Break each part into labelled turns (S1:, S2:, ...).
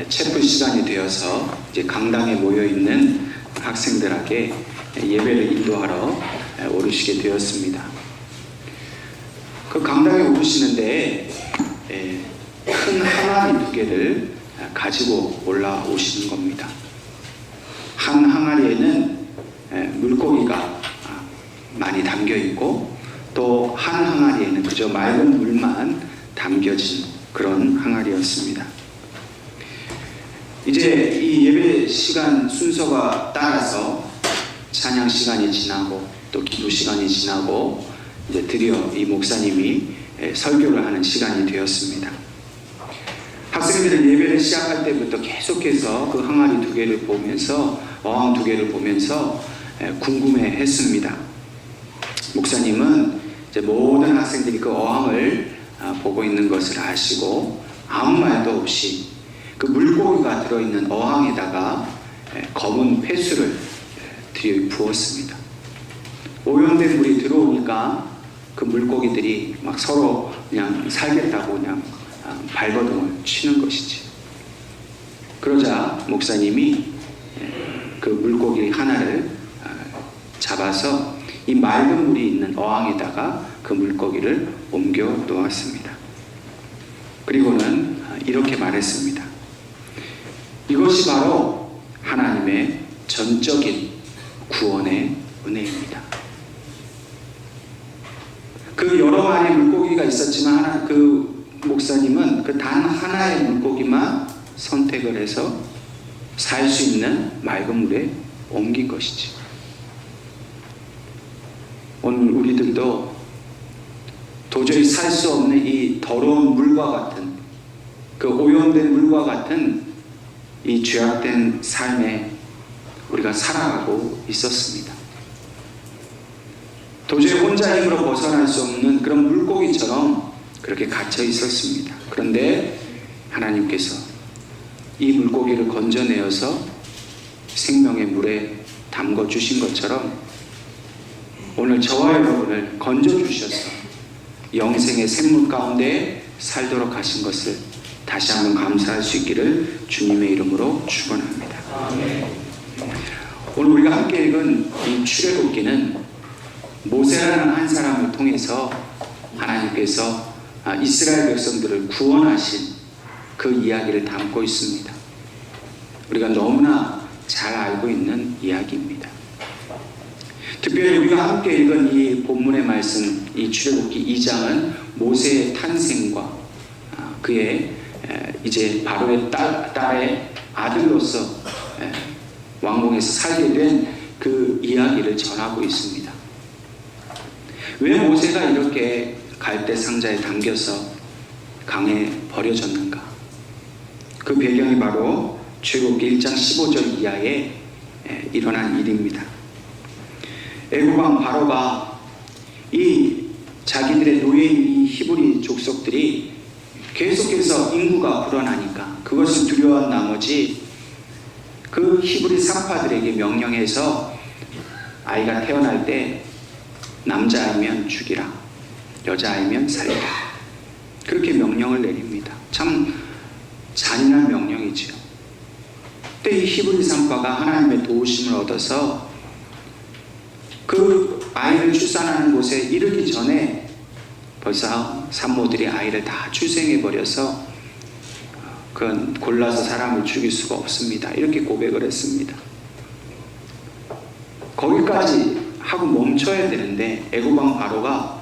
S1: 체프 시간이 되어서 이제 강당에 모여 있는 학생들에게 예배를 인도하러 오르시게 되었습니다. 그 강당에 오르시는데 큰 항아리 2개를 가지고 올라오시는 겁니다. 한 항아리에는 물고기가 많이 담겨 있고 또 한 항아리에는 그저 맑은 물만 담겨진 그런 항아리였습니다. 이제 이 예배 시간 순서가 따라서 찬양 시간이 지나고 또 기도 시간이 지나고 이제 드디어 이 목사님이 설교를 하는 시간이 되었습니다. 학생들은 예배를 시작할 때부터 계속해서 그 항아리 2개를 보면서 어항 2개를 보면서 궁금해했습니다. 목사님은 이제 모든 학생들이 그 어항을 보고 있는 것을 아시고 아무 말도 없이 그 물고기가 들어있는 어항에다가 검은 폐수를 들이부었습니다. 오염된 물이 들어오니까 그 물고기들이 막 서로 그냥 살겠다고 그냥 발버둥을 치는 것이지. 그러자 목사님이 그 물고기 하나를 잡아서 이 맑은 물이 있는 어항에다가 그 물고기를 옮겨 놓았습니다. 그리고는 이렇게 말했습니다. 이것이 바로 하나님의 전적인 구원의 은혜입니다. 그 여러 마리의 물고기가 있었지만 그 목사님은 그 단 하나의 물고기만 선택을 해서 살 수 있는 맑은 물에 옮긴 것이지. 오늘 우리들도 도저히 살 수 없는 이 더러운 물과 같은 그 오염된 물과 같은 이 죄악된 삶에 우리가 살아가고 있었습니다. 도저히 혼자 힘으로 벗어날 수 없는 그런 물고기처럼 그렇게 갇혀 있었습니다. 그런데 하나님께서 이 물고기를 건져내어서 생명의 물에 담궈 주신 것처럼 오늘 저와 여러분을 건져주셔서 영생의 샘물 가운데 살도록 하신 것을 다시 한번 감사할 수 있기를 주님의 이름으로 축원합니다. 오늘 우리가 함께 읽은 이 출애굽기는 모세라는 한 사람을 통해서 하나님께서 이스라엘 백성들을 구원하신 그 이야기를 담고 있습니다. 우리가 너무나 잘 알고 있는 이야기입니다. 특별히 우리가 함께 읽은 이 본문의 말씀, 이 출애굽기 2장은 모세의 탄생과 그의 이제 바로의 딸의 아들로서 왕궁에서 살게 된 그 이야기를 전하고 있습니다. 왜 모세가 이렇게 갈대 상자에 담겨서 강에 버려졌는가? 그 배경이 바로 출애굽기 1장 15절 이하에 일어난 일입니다. 애굽왕 바로가 이 자기들의 노예인 이 히브리 족속들이 계속해서 인구가 불어나니까 그것을 두려워한 나머지 그 히브리 사파들에게 명령해서 아이가 태어날 때 남자아이면 죽이라, 여자아이면 살리라, 그렇게 명령을 내립니다. 참 잔인한 명령이지요. 그때 이 히브리 산파가 하나님의 도우심을 얻어서 그 아이를 출산하는 곳에 이르기 전에 벌써 산모들이 아이를 다 출생해버려서 그건 골라서 사람을 죽일 수가 없습니다. 이렇게 고백을 했습니다. 거기까지 하고 멈춰야 되는데 애굽왕 바로가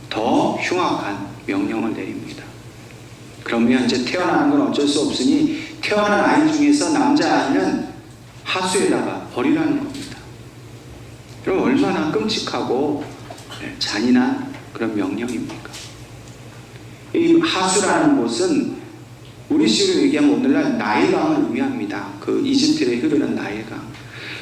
S1: 더 흉악한 명령을 내립니다. 그러면 이제 태어나는 건 어쩔 수 없으니 태어난 아이 중에서 남자아이는 하수에다가 버리라는 겁니다. 그럼 얼마나 끔찍하고 잔인한 그런 명령입니까? 이 하수라는 곳은 우리 식으로 얘기하면 오늘날 나일강을 의미합니다. 그 이집트에 흐르는 나일강.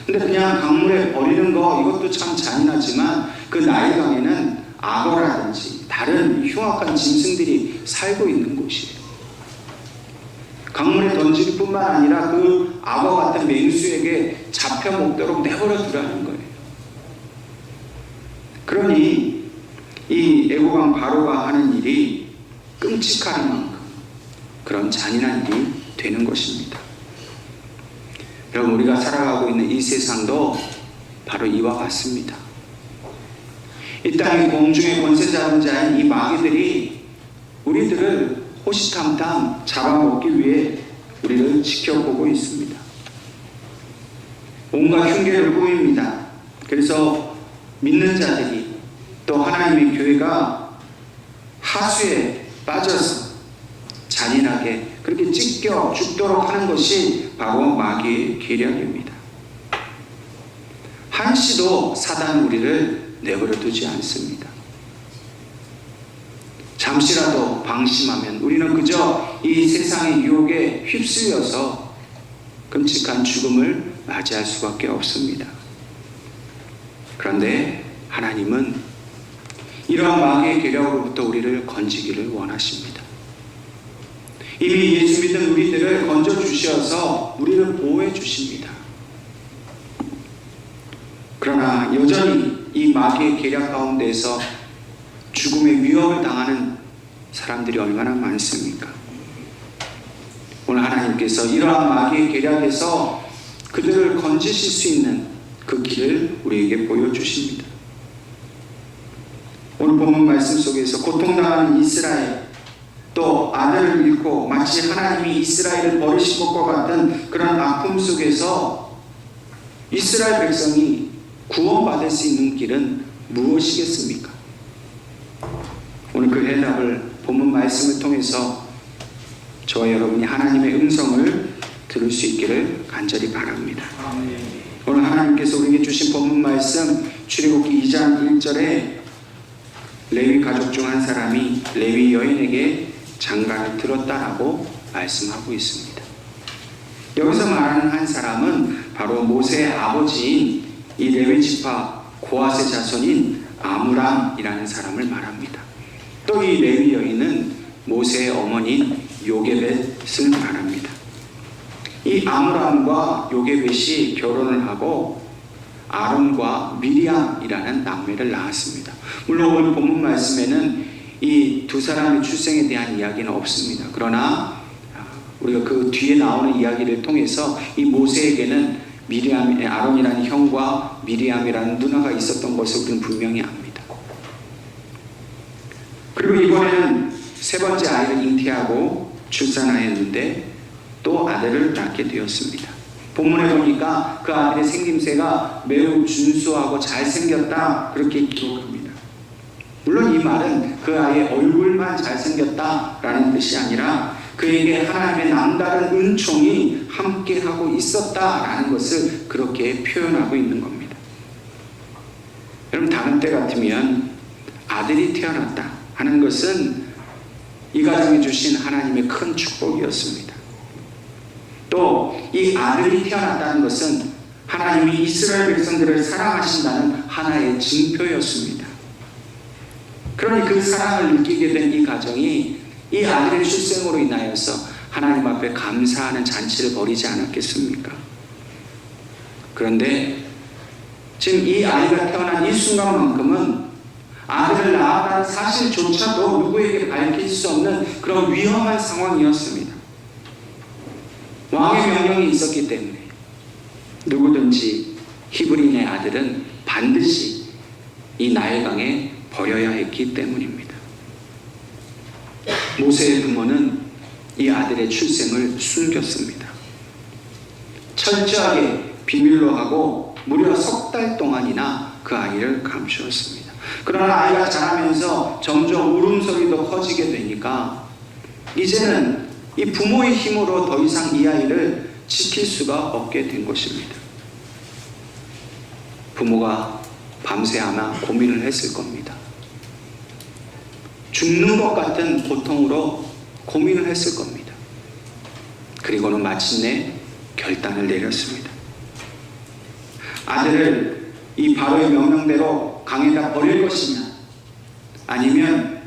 S1: 근데 그냥 강물에 버리는 거 이것도 참 잔인하지만 그 나일강에는 악어라든지 다른 흉악한 짐승들이 살고 있는 곳이에요. 강물에 던질 뿐만 아니라 그 악어 같은 맹수에게 잡혀 먹도록 내버려 두라는 거예요. 그러니 이 애굽왕 바로가 하는 일이 끔찍할 만큼 그런 잔인한 일이 되는 것입니다. 여러분, 우리가 살아가고 있는 이 세상도 바로 이와 같습니다. 이 땅의 공중의 권세 잡은 자인 이 마귀들이 우리들을 호시탐탐 잡아먹기 위해 우리를 지켜보고 있습니다. 온갖 흉계를 꾸밉니다. 그래서 믿는 자들이 또 하나님의 교회가 하수에 빠져서 잔인하게 그렇게 찢겨 죽도록 하는 것이 바로 마귀의 계략입니다. 한시도 사단은 우리를 내버려 두지 않습니다. 잠시라도 방심하면 우리는 그저 이 세상의 유혹에 휩쓸려서 끔찍한 죽음을 맞이할 수밖에 없습니다. 그런데 하나님은 이러한 마귀의 계략으로부터 우리를 건지기를 원하십니다. 이미 예수 믿는 우리들을 건져주셔서 우리를 보호해 주십니다. 그러나 여전히 이 마귀의 계략 가운데서 죽음의 위협을 당하는 사람들이 얼마나 많습니까? 오늘 하나님께서 이러한 마귀의 계략에서 그들을 건지실 수 있는 그 길을 우리에게 보여주십니다. 오늘 본문 말씀 속에서 고통당하는 이스라엘, 또 아들을 잃고 마치 하나님이 이스라엘을 버리신 것과 같은 그런 아픔 속에서 이스라엘 백성이 구원받을 수 있는 길은 무엇이겠습니까? 오늘 그 해답을 본문 말씀을 통해서 저와 여러분이 하나님의 음성을 들을 수 있기를 간절히 바랍니다. 오늘 하나님께서 우리에게 주신 본문 말씀 출애굽기 2장 1절에 레위 가족 중 한 사람이 레위 여인에게 장가를 들었다라고 말씀하고 있습니다. 여기서 말하는 한 사람은 바로 모세의 아버지인 이 레위 지파 고핫의 자손인 아므람이라는 사람을 말합니다. 또 이 레위 여인은 모세의 어머니인 요게벳을 말합니다. 이 아므람과 요게벳이 결혼을 하고 아론과 미리암이라는 남매를 낳았습니다. 물론 오늘 본문 말씀에는 이 두 사람의 출생에 대한 이야기는 없습니다. 그러나 우리가 그 뒤에 나오는 이야기를 통해서 이 모세에게는 아론이라는 형과 미리암이라는 누나가 있었던 것을 우리는 분명히 압니다. 그리고 이번에는 세 번째 아이를 잉태하고 출산하였는데 또 아들을 낳게 되었습니다. 본문에 보니까 그 아들의 생김새가 매우 준수하고 잘생겼다 그렇게 기록합니다. 물론 이 말은 그 아이의 얼굴만 잘생겼다라는 뜻이 아니라 그에게 하나님의 남다른 은총이 함께하고 있었다라는 것을 그렇게 표현하고 있는 겁니다. 여러분, 다른 때 같으면 아들이 태어났다 하는 것은 이 가정에 주신 하나님의 큰 축복이었습니다. 또 이 아들이 태어났다는 것은 하나님이 이스라엘 백성들을 사랑하신다는 하나의 증표였습니다. 그러니 그 사랑을 느끼게 된 이 가정이 이 아들의 출생으로 인하여서 하나님 앞에 감사하는 잔치를 벌이지 않았겠습니까? 그런데 지금 이 아이가 태어난 이 순간만큼은 아들을 낳았다는 사실조차도 누구에게 밝힐 수 없는 그런 위험한 상황이었습니다. 왕의 명령이 있었기 때문에 누구든지 히브리인의 아들은 반드시 이 나일강에 버려야 했기 때문입니다. 모세의 부모는 이 아들의 출생을 숨겼습니다. 철저하게 비밀로 하고 무려 석 달 동안이나 그 아이를 감추었습니다. 그러나 아이가 자라면서 점점 울음소리도 커지게 되니까 이제는 이 부모의 힘으로 더 이상 이 아이를 지킬 수가 없게 된 것입니다. 부모가 밤새 아마 고민을 했을 겁니다. 죽는 것 같은 고통으로 고민을 했을 겁니다. 그리고는 마침내 결단을 내렸습니다. 아들을 이 바로의 명령대로 강에다 버릴 것이냐, 아니면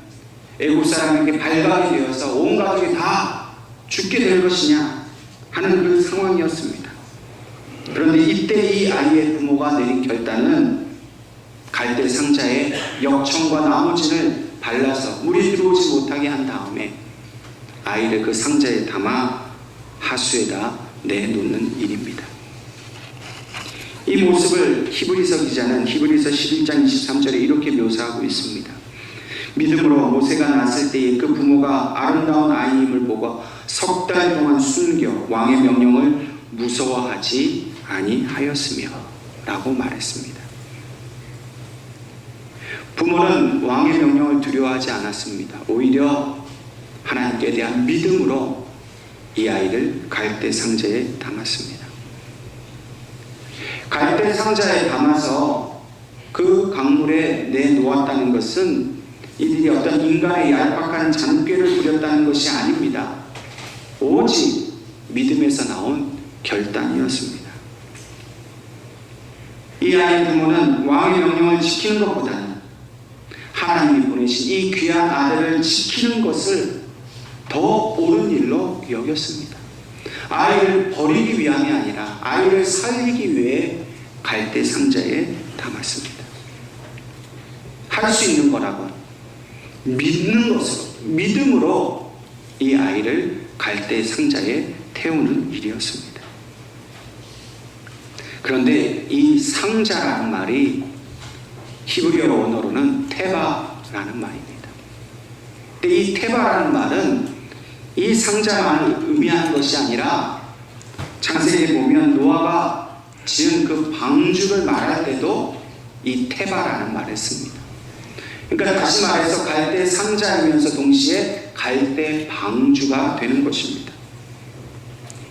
S1: 애굽 사람에게 발각이 되어서 온 가족이 다 죽게 될 것이냐 하는 그 상황이었습니다. 그런데 이때 이 아이의 부모가 내린 결단은 갈대 상자에 역청과 나무진을 발라서 물이 들어오지 못하게 한 다음에 아이를 그 상자에 담아 하수에다 내놓는 일입니다. 이 모습을 히브리서 기자는 히브리서 11장 23절에 이렇게 묘사하고 있습니다. 믿음으로 모세가 낳았을 때에 그 부모가 아름다운 아이임을 보고 석 달 동안 숨겨 왕의 명령을 무서워하지 아니하였으며 라고 말했습니다. 부모는 왕의 명령을 두려워하지 않았습니다. 오히려 하나님께 대한 믿음으로 이 아이를 갈대 상자에 담았습니다. 갈대 상자에 담아서 그 강물에 내놓았다는 것은 이들이 어떤 인간의 얄팍한 잔꾀를 부렸다는 것이 아닙니다. 오직 믿음에서 나온 결단이었습니다. 이 아이의 부모는 왕의 명령을 지키는 것보다는 하나님이 보내신 이 귀한 아들을 지키는 것을 더 옳은 일로 여겼습니다. 아이를 버리기 위함이 아니라 아이를 살리기 위해 갈대 상자에 담았습니다. 할 수 있는 거라고 믿는 것으로, 믿음으로 이 아이를 갈대 상자에 태우는 일이었습니다. 그런데 이 상자라는 말이 히브리어 언어로는 테바라는 말입니다. 근데 이 테바라는 말은 이 상자만을 의미하는 것이 아니라 창세기에 보면 노아가 지은 그 방주를 말할 때도 이 테바라는 말을 씁니다. 그러니까 다시 말해서 갈대 상자이면서 동시에 갈대 방주가 되는 것입니다.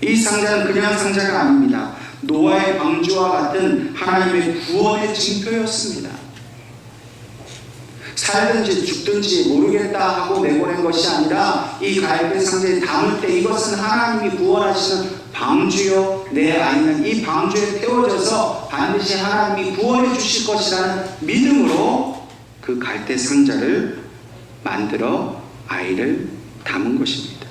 S1: 이 상자는 그냥 상자가 아닙니다. 노아의 방주와 같은 하나님의 구원의 징표였습니다. 살든지 죽든지 모르겠다 하고 내보낸 것이 아니라 이 갈대 상자에 담을 때 이것은 하나님이 구원하시는 방주요 내 아이는 이 방주에 태워져서 반드시 하나님이 구원해 주실 것이라는 믿음으로 그 갈대 상자를 만들어 아이를 담은 것입니다.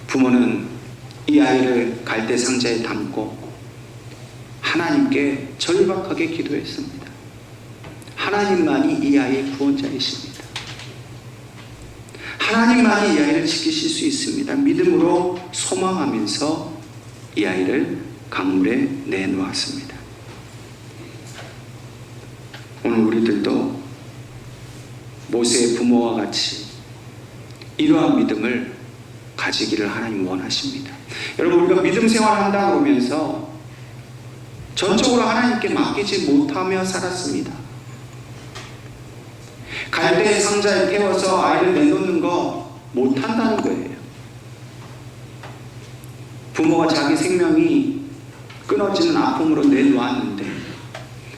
S1: 부모는 이 아이를 갈대 상자에 담고 하나님께 절박하게 기도했습니다. 하나님만이 이 아이의 구원자이십니다. 하나님만이 이 아이를 지키실 수 있습니다. 믿음으로 소망하면서 이 아이를 강물에 내놓았습니다. 오늘 우리들도 모세의 부모와 같이 이러한 믿음을 가지기를 하나님 원하십니다. 여러분, 우리가 믿음 생활한다 그러면서 전적으로 하나님께 맡기지 못하며 살았습니다. 갈대 상자에 태워서 아이를 내놓는 거 못한다는 거예요. 부모가 자기 생명이 끊어지는 아픔으로 내놓았는데,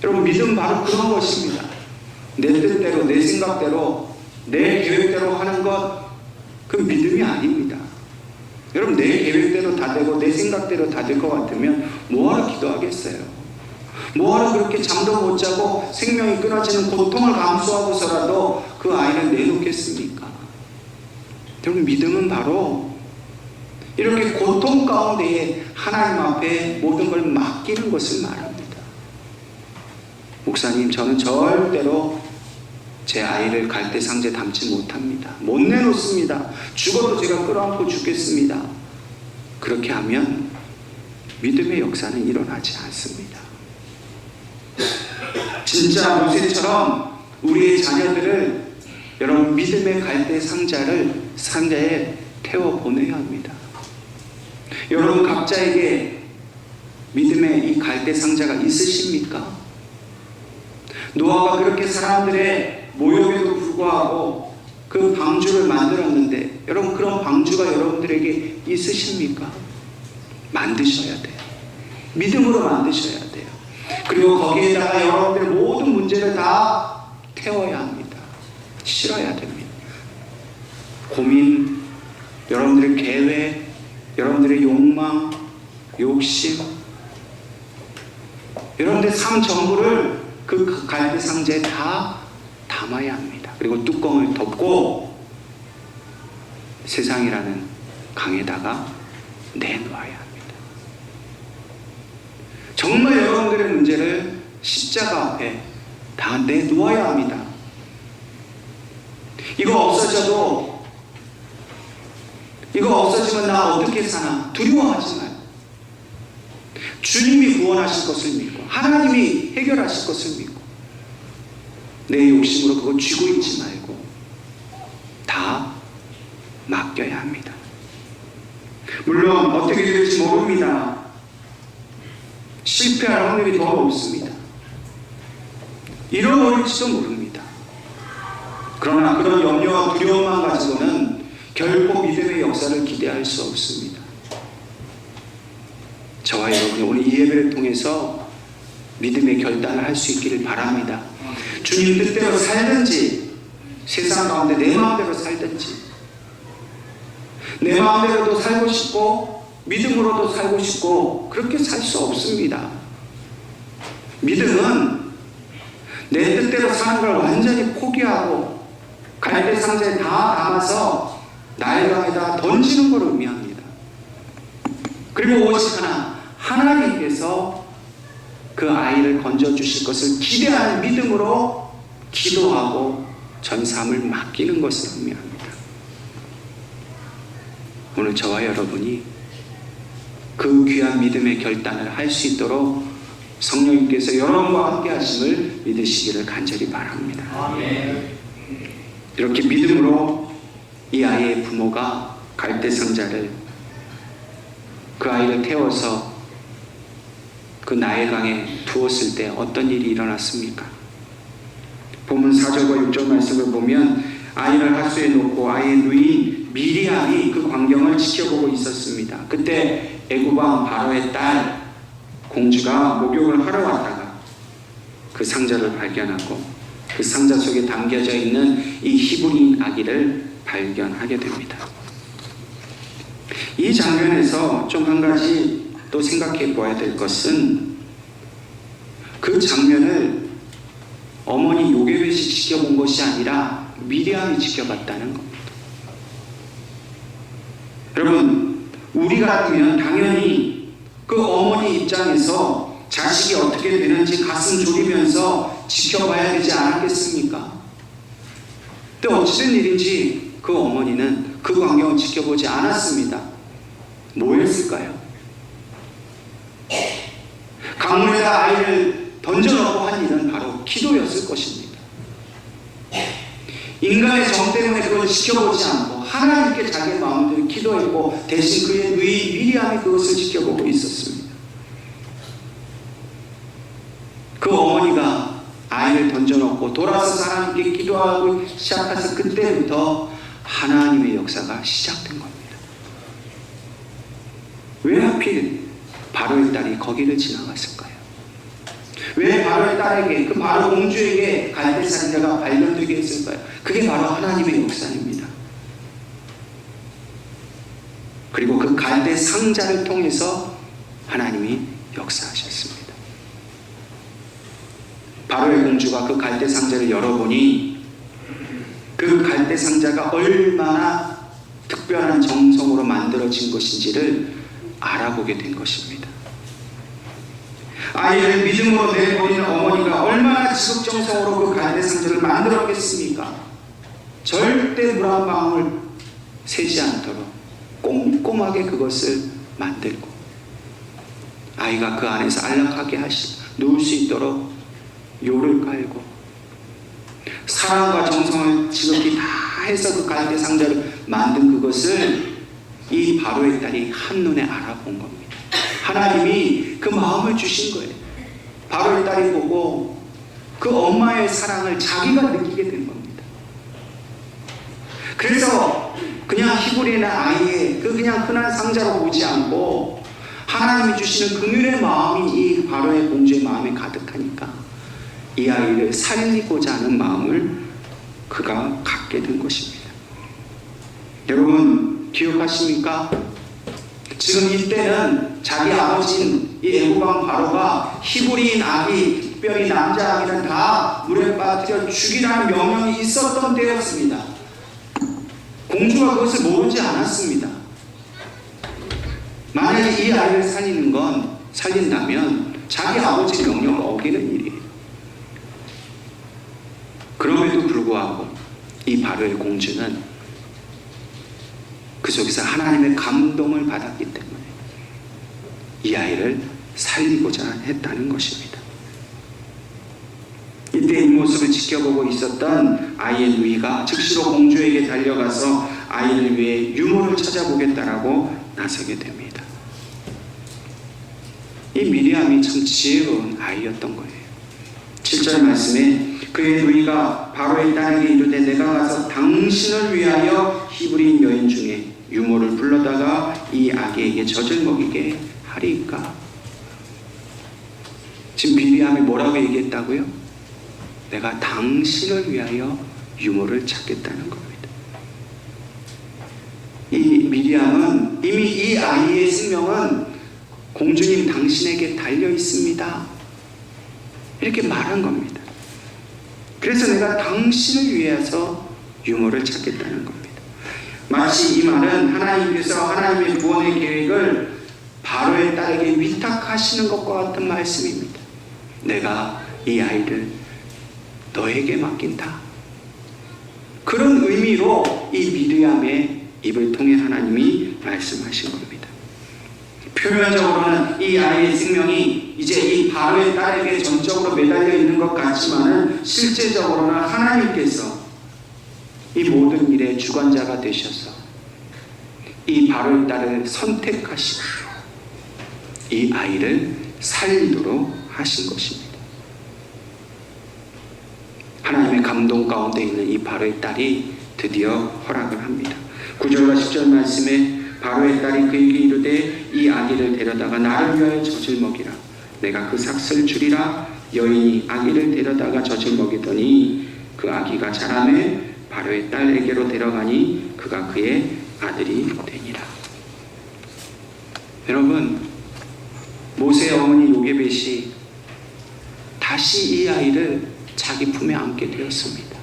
S1: 여러분, 믿음 바로 그런 것입니다. 내 뜻대로, 내 생각대로, 내 계획대로 하는 것, 그 믿음이 아닙니다. 여러분, 내 계획대로 다 되고 내 생각대로 다 될 것 같으면 뭐하러 기도하겠어요? 뭐하러 그렇게 잠도 못 자고 생명이 끊어지는 고통을 감수하고서라도 그 아이를 내놓겠습니까? 여러분, 믿음은 바로 이렇게 고통 가운데에 하나님 앞에 모든 걸 맡기는 것을 말합니다. 목사님, 저는 절대로 제 아이를 갈대 상자에 담지 못합니다. 못 내놓습니다. 죽어도 제가 끌어안고 죽겠습니다. 그렇게 하면 믿음의 역사는 일어나지 않습니다. 진짜 모세처럼 우리의 자녀들을 여러분 믿음의 갈대 상자에 태워 보내야 합니다. 여러분 각자에게 믿음의 이 갈대 상자가 있으십니까? 노아가 그렇게 사람들의 모욕에도 불구하고 그 방주를 만들었는데 여러분 그런 방주가 여러분들에게 있으십니까? 만드셔야 돼요. 믿음으로 만드셔야 돼요. 그리고 거기에다가 여러분들의 모든 문제를 다 태워야 합니다. 실어야 됩니다. 고민, 여러분들의 계획, 여러분들의 욕망, 욕심, 여러분들의 삶 전부를 그 갈대 상자에 다 담아야 합니다. 그리고 뚜껑을 덮고 세상이라는 강에다가 내놓아야 합니다. 정말 여러분들의 문제를 십자가 앞에 다 내놓아야 합니다. 이거 없어져도 이거 없어지면 나 어떻게 사나? 두려워하지 마요. 주님이 구원하실 것을 믿고 하나님이 해결하실 것을 믿고 내 욕심으로 그거 쥐고 있지 말고 다 맡겨야 합니다. 물론 어떻게 될지 모릅니다. 실패할 확률이 더 높습니다. 잃어버릴지도 모릅니다. 그러나 그런 염려와 두려움만 가지고는 결코 믿음의 역사를 기대할 수 없습니다. 저와 여러분이 오늘 이 예배를 통해서 믿음의 결단을 할 수 있기를 바랍니다. 주님 뜻대로 살든지 세상 가운데 내 마음대로 살든지 내 마음대로도 살고 싶고 믿음으로도 살고 싶고 그렇게 살 수 없습니다. 믿음은 내 뜻대로 사는 걸 완전히 포기하고 갈대 상자에 다 담아서 나일강에다 던지는 걸 의미합니다. 그리고 오직 하나님께서 그 아이를 건져주실 것을 기대하는 믿음으로 기도하고 전사함을 맡기는 것을 의미합니다. 오늘 저와 여러분이 그 귀한 믿음의 결단을 할 수 있도록 성령님께서 여러분과 함께 하심을 믿으시기를 간절히 바랍니다. 아멘. 이렇게 믿음으로 이 아이의 부모가 갈대 상자를 그 아이를 태워서 그 나일강에 두었을 때 어떤 일이 일어났습니까? 본문 4절과 6절 말씀을 보면 아이를 하수에 놓고 아이의 누인 미리암이 그 광경을 지켜보고 있었습니다. 그때 애굽왕 바로의 딸 공주가 목욕을 하러 왔다가 그 상자를 발견하고 그 상자 속에 담겨져 있는 이 히브리인 아기를 발견하게 됩니다. 이 장면에서 좀 한 가지 또 생각해 보아야 될 것은 그 장면을 어머니 요게벳이 지켜본 것이 아니라 미리암이 지켜봤다는 겁니다. 여러분, 우리 같으면 당연히 그 어머니 입장에서 자식이 어떻게 되는지 가슴 졸이면서 지켜봐야 되지 않았겠습니까? 근데 어찌된 일인지 그 어머니는 그 광경을 지켜보지 않았습니다. 뭐였을까요? 강물에다 아이를 던져놓고 한 일은 바로 기도였을 것입니다. 인간의 정 때문에 그걸 지켜보지 않고 하나님께 자기의 마음대로 기도했고 대신 그의 누이 미리암이 그것을 지켜보고 있었습니다. 그 어머니가 아이를 던져놓고 돌아서 하나님께 기도하고 시작해서 그때부터 하나님의 역사가 시작된 겁니다. 왜 하필 바로의 딸이 거기를 지나갔을까요? 왜 바로의 딸에게, 그 바로 공주에게 갈대 상자가 발견되게 했을까요? 그게 바로 하나님의 역사입니다. 그리고 그 갈대 상자를 통해서 하나님이 역사하셨습니다. 바로의 공주가 그 갈대 상자를 열어보니 그 갈대 상자가 얼마나 특별한 정성으로 만들어진 것인지를 알아보게 된 것입니다. 아이를 믿음으로 내버리는 어머니가 얼마나 지극정성으로 그 갈대 상자를 만들었겠습니까? 절대 물 한 방울 새지 않도록 꼼꼼하게 그것을 만들고 아이가 그 안에서 안락하게 누울 수 있도록 요를 깔고 사랑과 정성을 지극히 다 해서 그 갈대 상자를 만든 그것을 이 바로의 딸이 한눈에 알아본 겁니다. 하나님이 그 마음을 주신 거예요. 바로의 딸이 보고 그 엄마의 사랑을 자기가 느끼게 된 겁니다. 그래서 그냥 히브리인 아이의 그 그냥 흔한 상자로 보지 않고 하나님이 주시는 긍휼의 마음이 이 바로의 공주의 마음에 가득하니까 이 아이를 살리고자 하는 마음을 그가 갖게 된 것입니다. 여러분 기억하십니까? 지금 이때는 자기 아버지인 이 애굽왕 바로가 히브리인 아기, 특별히 남자 아기는 다 물에 빠뜨려 죽이라는 명령이 있었던 때였습니다. 공주가 그것을 모르지 않았습니다. 만약에 이 아이를 살린다면 자기 아버지 명령을 어기는 일이에요. 그럼에도 불구하고 이 바로의 공주는 그 그 속에서 하나님의 감동을 받았기 때문에 이 아이를 살리고자 했다는 것입니다. 이때 이 모습을 지켜보고 있었던 아이의 누이가 즉시로 공주에게 달려가서 아이를 위해 유모를 찾아보겠다라고 나서게 됩니다. 이 미리암이 참 지혜로운 아이였던 거예요. 7절 말씀에 그의 누이가 바로의 딸에게 이르되 내가 가서 당신을 위하여 히브리인 여인 중에 유모를 불러다가 이 아기에게 젖을 먹이게 하리이까. 지금 미리암이 뭐라고 얘기했다고요? 내가 당신을 위하여 유모를 찾겠다는 겁니다. 이 미리암은 이미 이 아이의 생명은 공주님 당신에게 달려 있습니다. 이렇게 말한 겁니다. 그래서 내가 당신을 위해서 유모를 찾겠다는 겁니다. 마치 이 말은 하나님께서 하나님의 구원의 계획을 바로의 딸에게 위탁하시는 것과 같은 말씀입니다. 내가 이 아이를 너에게 맡긴다. 그런 의미로 이 미리암의 입을 통해 하나님이 말씀하신 겁니다. 표면적으로는 이 아이의 생명이 이제 이 바로의 딸에게 전적으로 매달려 있는 것 같지만은 실제적으로는 하나님께서 이 모든 일의 주관자가 되셔서 이 바로의 딸을 선택하시고 이 아이를 살리도록 하신 것입니다. 하나님의 감동 가운데 있는 이 바로의 딸이 드디어 허락을 합니다. 9절과 10절 말씀에 바로의 딸이 그에게 이르되 이 아기를 데려다가 나를 위하여 젖을 먹이라. 내가 그 삭슬 주리라. 여인이 아기를 데려다가 젖을 먹이더니 그 아기가 자라매 바로의 딸에게로 데려가니 그가 그의 아들이 되니라. 여러분, 모세의 어머니 요게벳이 다시 이 아이를 자기 품에 안게 되었습니다.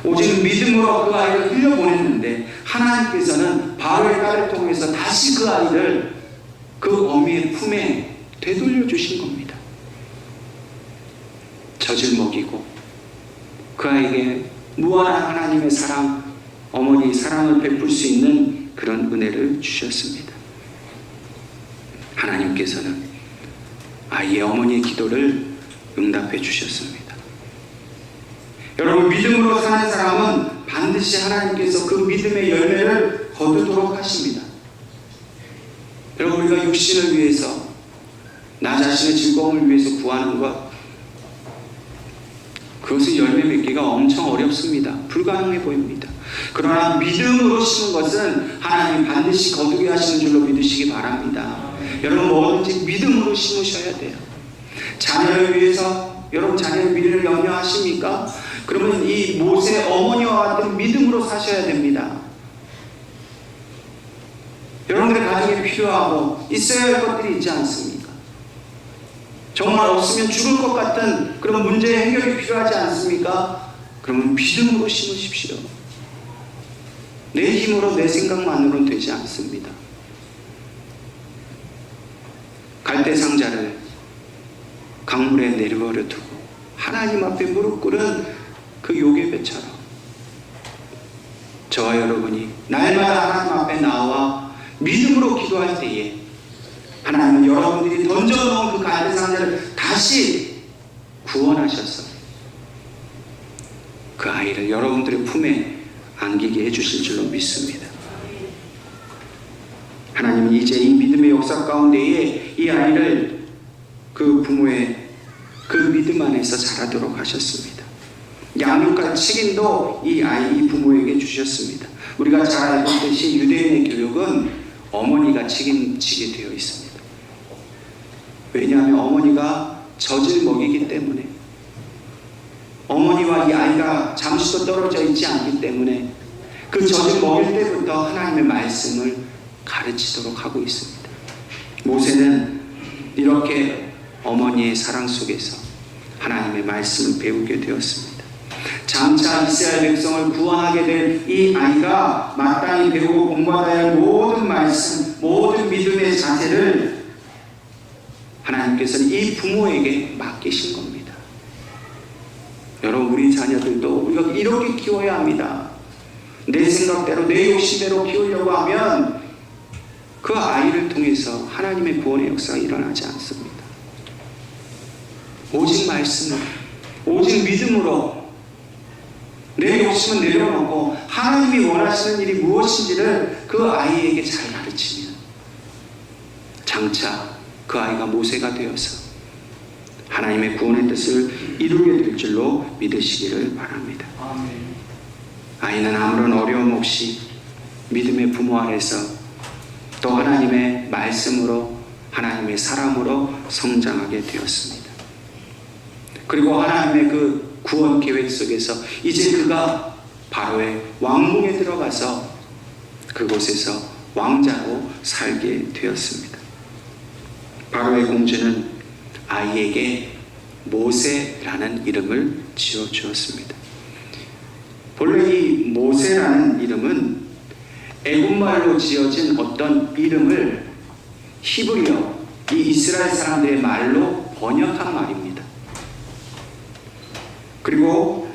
S1: 오직 믿음으로 그 아이를 흘려보냈는데 하나님께서는 바로의 딸을 통해서 다시 그 아이를 그 어미의 품에 되돌려 주신 겁니다. 젖을 먹이고 그 아이에게 무한한 하나님의 사랑, 어머니의 사랑을 베풀 수 있는 그런 은혜를 주셨습니다. 하나님께서는 아이의 어머니의 기도를 응답해 주셨습니다. 여러분, 믿음으로 사는 사람은 반드시 하나님께서 그 믿음의 열매를 거두도록 하십니다. 여러분, 우리가 육신을 위해서, 나 자신의 즐거움을 위해서 구하는 것, 그것은 열매 맺기가 엄청 어렵습니다. 불가능해 보입니다. 그러나 믿음으로 심은 것은 하나님 반드시 거두게 하시는 줄로 믿으시기 바랍니다. 여러분, 뭐든지 믿음으로 심으셔야 돼요. 자녀를 위해서 여러분 자녀의 미래를 염려하십니까? 그러면 이 모세 어머니와 같은 믿음으로 사셔야 됩니다. 여러분들의 가정에 필요하고 있어야 할 것들이 있지 않습니까? 정말 없으면 죽을 것 같은 그런 문제의 해결이 필요하지 않습니까? 그러면 믿음으로 심으십시오. 내 힘으로 내 생각만으로는 되지 않습니다. 갈대 상자를 강물에 내려버려 두고 하나님 앞에 무릎 꿇은 그 요게벳처럼 저와 여러분이 날마다 하나님 앞에 나와 믿음으로 기도할 때에 하나님은 여러분들이 던져놓은 그 갈대 상자를 다시 구원하셔서 그 아이를 여러분들의 품에 안기게 해주실 줄로 믿습니다. 하나님은 이제 이 믿음의 역사 가운데에 이 아이를 그 부모의 그 믿음 안에서 자라도록 하셨습니다. 양육할 책임도 이 아이, 이 부모에게 주셨습니다. 우리가 잘 알고 있듯이 유대인의 교육은 어머니가 책임지게 되어 있습니다. 왜냐하면 어머니가 젖을 먹이기 때문에, 어머니와 이 아이가 잠시도 떨어져 있지 않기 때문에 그 젖을 먹일 때부터 하나님의 말씀을 가르치도록 하고 있습니다. 모세는 이렇게 어머니의 사랑 속에서 하나님의 말씀을 배우게 되었습니다. 장차 이스라엘 백성을 구원하게 된 이 아이가 마땅히 배우고 공부하여야 할 모든 말씀, 모든 믿음의 자세를 하나님께서는 이 부모에게 맡기신 겁니다. 여러분, 우리 자녀들도 우리가 이렇게 키워야 합니다. 내 생각대로 내 욕심대로 키우려고 하면 그 아이를 통해서 하나님의 구원의 역사가 일어나지 않습니다. 오직 말씀으로, 오직 믿음으로 내 욕심은 내려놓고 하나님이 원하시는 일이 무엇인지를 그 아이에게 잘 가르치면 장차 그 아이가 모세가 되어서 하나님의 구원의 뜻을 이루게 될 줄로 믿으시기를 바랍니다. 아이는 아무런 어려움 없이 믿음의 부모 아래서 또 하나님의 말씀으로 하나님의 사람으로 성장하게 되었습니다. 그리고 하나님의 그 구원 계획 속에서 이제 그가 바로의 왕궁에 들어가서 그곳에서 왕자로 살게 되었습니다. 바로의 공주는 아이에게 모세라는 이름을 지어 주었습니다. 본래 이 모세라는 이름은 애굽말로 지어진 어떤 이름을 히브리어, 이 이스라엘 사람들의 말로 번역한 말입니다. 그리고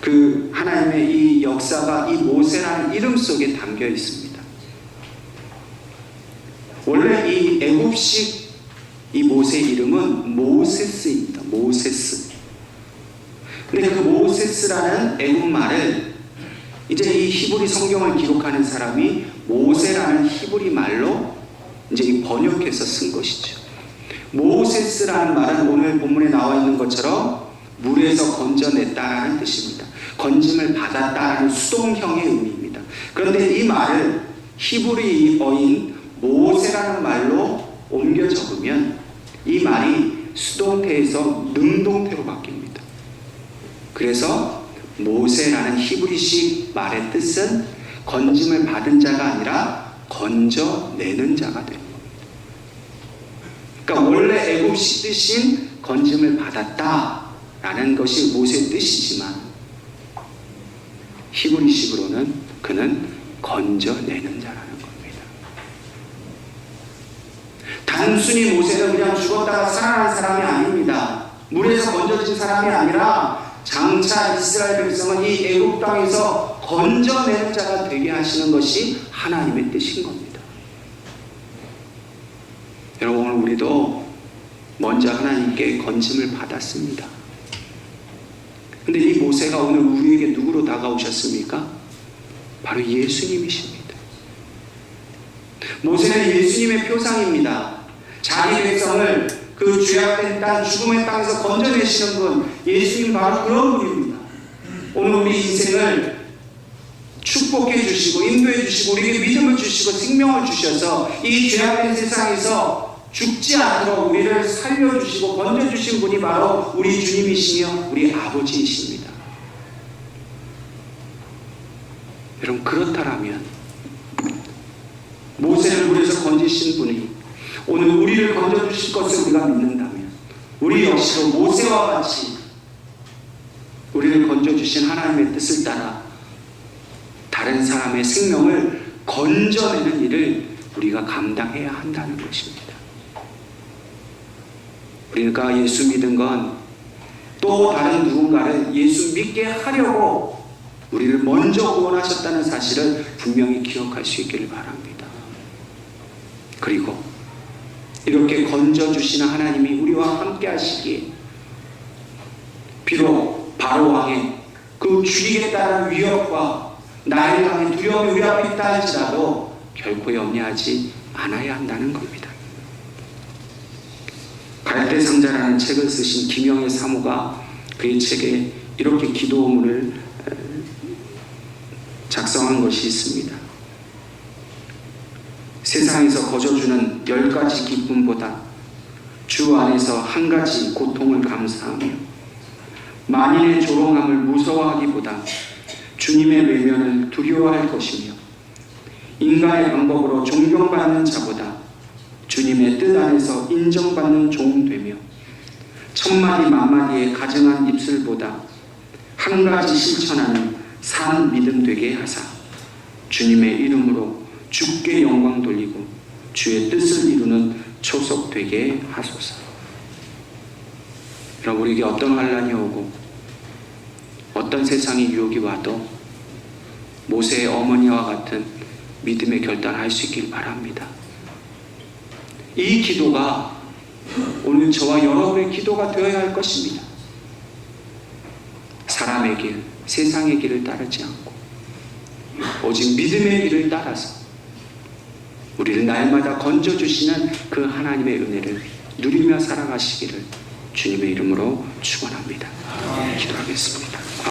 S1: 그 하나님의 이 역사가 이 모세라는 이름 속에 담겨 있습니다. 원래 이 애굽식 이 모세 이름은 모세스입니다. 모세스. 근데 그 모세스라는 애굽말을 이제 이 히브리 성경을 기록하는 사람이 모세라는 히브리 말로 이제 번역해서 쓴 것이죠. 모세스라는 말은 오늘 본문에 나와 있는 것처럼 물에서 건져냈다라는 뜻입니다. 건짐을 받았다라는 수동형의 의미입니다. 그런데 이 말을 히브리어인 모세라는 말로 옮겨 적으면 이 말이 수동태에서 능동태로 바뀝니다. 그래서 모세라는 히브리식 말의 뜻은 건짐을 받은 자가 아니라 건져내는 자가 되는 겁니다. 그러니까 원래 애굽식 뜻인 건짐을 받았다라는 것이 모세의 뜻이지만 히브리식으로는 그는 건져내는 자라는 겁니다. 단순히 모세는 그냥 죽었다가 살아난 사람이 아닙니다. 물에서 건져진 사람이 아니라 장차 이스라엘 백성은 이 애굽 땅에서 건져내는 자가 되게 하시는 것이 하나님의 뜻인 겁니다. 여러분, 오늘 우리도 먼저 하나님께 건짐을 받았습니다. 근데 이 모세가 오늘 우리에게 누구로 다가오셨습니까? 바로 예수님이십니다. 모세는 예수님의 표상입니다. 자기 백성을 그 죄악된 땅, 죽음의 땅에서 건져내시는 분, 예수님 바로 그런 분입니다. 오늘 우리 인생을 축복해 주시고 인도해 주시고 우리에게 믿음을 주시고 생명을 주셔서 이 죄악된 세상에서 죽지 않도록 우리를 살려주시고 건져주신 분이 바로 우리 주님이시며 우리 아버지이십니다. 여러분, 그렇다면 모세를 물에서 건지신 분이 오늘 우리를 건져주실 것을 우리가 믿는다면 우리 역시도 모세와 같이 우리를 건져주신 하나님의 뜻을 따라 다른 사람의 생명을 건져내는 일을 우리가 감당해야 한다는 것입니다. 우리가 예수 믿은 건 또 다른 누군가를 예수 믿게 하려고 우리를 먼저 구원하셨다는 사실을 분명히 기억할 수 있기를 바랍니다. 그리고 이렇게 건져주시는 하나님이 우리와 함께 하시기에 비록 바로 왕의 그 죽이겠다는 위협과 나를 향해 두려움이 우리 앞에 있다 할지라도 결코 염려하지 않아야 한다는 겁니다. 갈대상자라는 책을 쓰신 김영애 사모가 그의 책에 이렇게 기도문을 작성한 것이 있습니다. 세상에서 거저주는 10가지 기쁨보다 주 안에서 한 가지 고통을 감사하며 만인의 조롱함을 무서워하기보다 주님의 외면을 두려워할 것이며 인간의 방법으로 존경받는 자보다 주님의 뜻 안에서 인정받는 종 되며 천마디 만마디의 가증한 입술보다 한 가지 실천하는 산 믿음 되게 하사 주님의 이름으로 주께 영광 돌리고 주의 뜻을 이루는 초속 되게 하소서. 여러분, 우리에게 어떤 환난이 오고 어떤 세상의 유혹이 와도 모세의 어머니와 같은 믿음의 결단을 할 수 있길 바랍니다. 이 기도가 오늘 저와 여러분의 기도가 되어야 할 것입니다. 사람의 길, 세상의 길을 따르지 않고 오직 믿음의 길을 따라서 우리를 날마다 건져주시는 그 하나님의 은혜를 누리며 살아가시기를 주님의 이름으로 축원합니다. 기도하겠습니다.